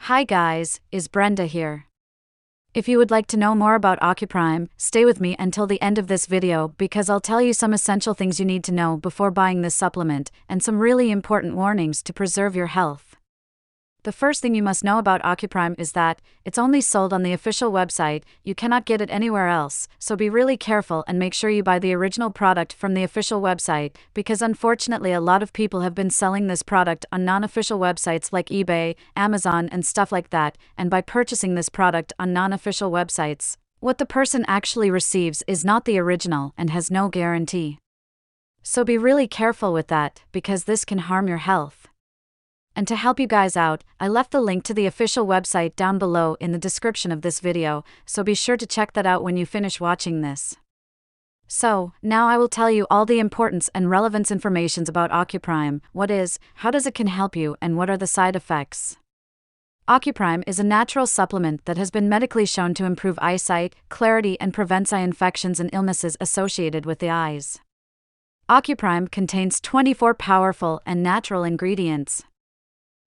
Hi guys, is Brenda here. If you would like to know more about Ocuprime, stay with me until the end of this video because I'll tell you some essential things you need to know before buying this supplement, and some really important warnings to preserve your health. The first thing you must know about Ocuprime is that it's only sold on the official website. You cannot get it anywhere else, so be really careful and make sure you buy the original product from the official website, because unfortunately a lot of people have been selling this product on non-official websites like eBay, Amazon and stuff like that, and by purchasing this product on non-official websites, what the person actually receives is not the original and has no guarantee. So be really careful with that, because this can harm your health. And to help you guys out, I left the link to the official website down below in the description of this video, so be sure to check that out when you finish watching this. So, now I will tell you all the importance and relevance informations about Ocuprime. What is, how does it can help you, and what are the side effects? Ocuprime is a natural supplement that has been medically shown to improve eyesight, clarity and prevents eye infections and illnesses associated with the eyes. Ocuprime contains 24 powerful and natural ingredients.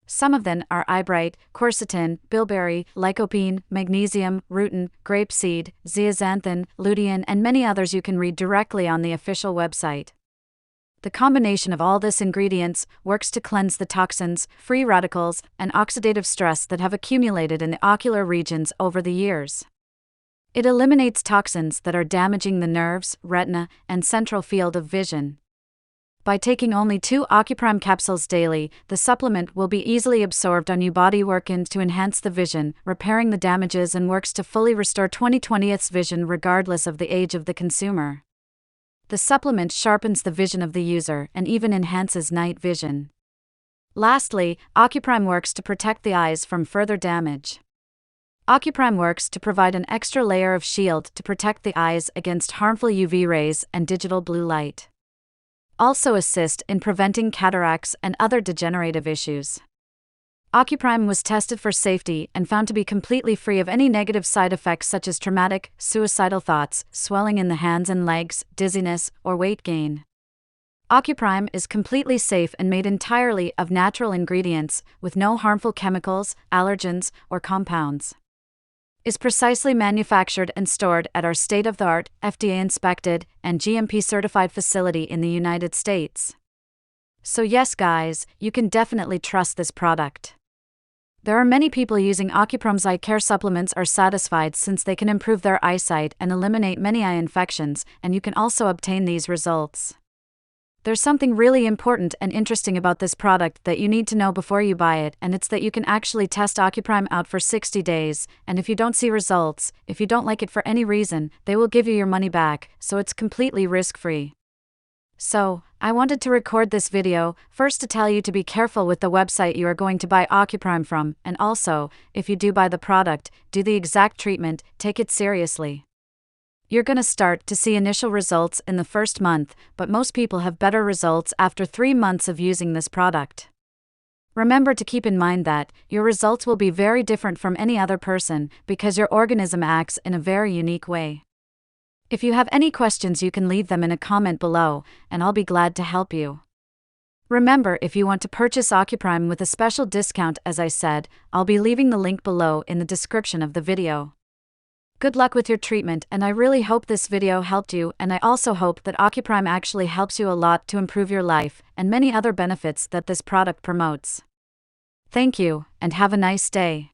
Some of them are eyebright, quercetin, bilberry, lycopene, magnesium, rutin, grapeseed, zeaxanthin, lutein and many others you can read directly on the official website. The combination of all these ingredients works to cleanse the toxins, free radicals, and oxidative stress that have accumulated in the ocular regions over the years. It eliminates toxins that are damaging the nerves, retina, and central field of vision. By taking only 2 Ocuprime capsules daily, the supplement will be easily absorbed on your body, working to enhance the vision, repairing the damages and works to fully restore 20/20's vision regardless of the age of the consumer. The supplement sharpens the vision of the user and even enhances night vision. Lastly, Ocuprime works to protect the eyes from further damage. Ocuprime works to provide an extra layer of shield to protect the eyes against harmful UV rays and digital blue light. Also assist in preventing cataracts and other degenerative issues. Ocuprime was tested for safety and found to be completely free of any negative side effects such as traumatic, suicidal thoughts, swelling in the hands and legs, dizziness, or weight gain. Ocuprime is completely safe and made entirely of natural ingredients, with no harmful chemicals, allergens, or compounds. Is precisely manufactured and stored at our state-of-the-art, FDA-inspected, and GMP-certified facility in the United States. So yes guys, you can definitely trust this product. There are many people using Ocuprime's eye care supplements are satisfied since they can improve their eyesight and eliminate many eye infections, and you can also obtain these results. There's something really important and interesting about this product that you need to know before you buy it, and it's that you can actually test Ocuprime out for 60 days, and if you don't see results, if you don't like it for any reason, they will give you your money back, so it's completely risk-free. So, I wanted to record this video, first to tell you to be careful with the website you are going to buy Ocuprime from, and also, if you do buy the product, do the exact treatment, take it seriously. You're gonna start to see initial results in the first month, but most people have better results after 3 months of using this product. Remember to keep in mind that your results will be very different from any other person because your organism acts in a very unique way. If you have any questions, you can leave them in a comment below, and I'll be glad to help you. Remember, if you want to purchase Ocuprime with a special discount, as I said, I'll be leaving the link below in the description of the video. Good luck with your treatment, and I really hope this video helped you, and I also hope that Ocuprime actually helps you a lot to improve your life, and many other benefits that this product promotes. Thank you, and have a nice day.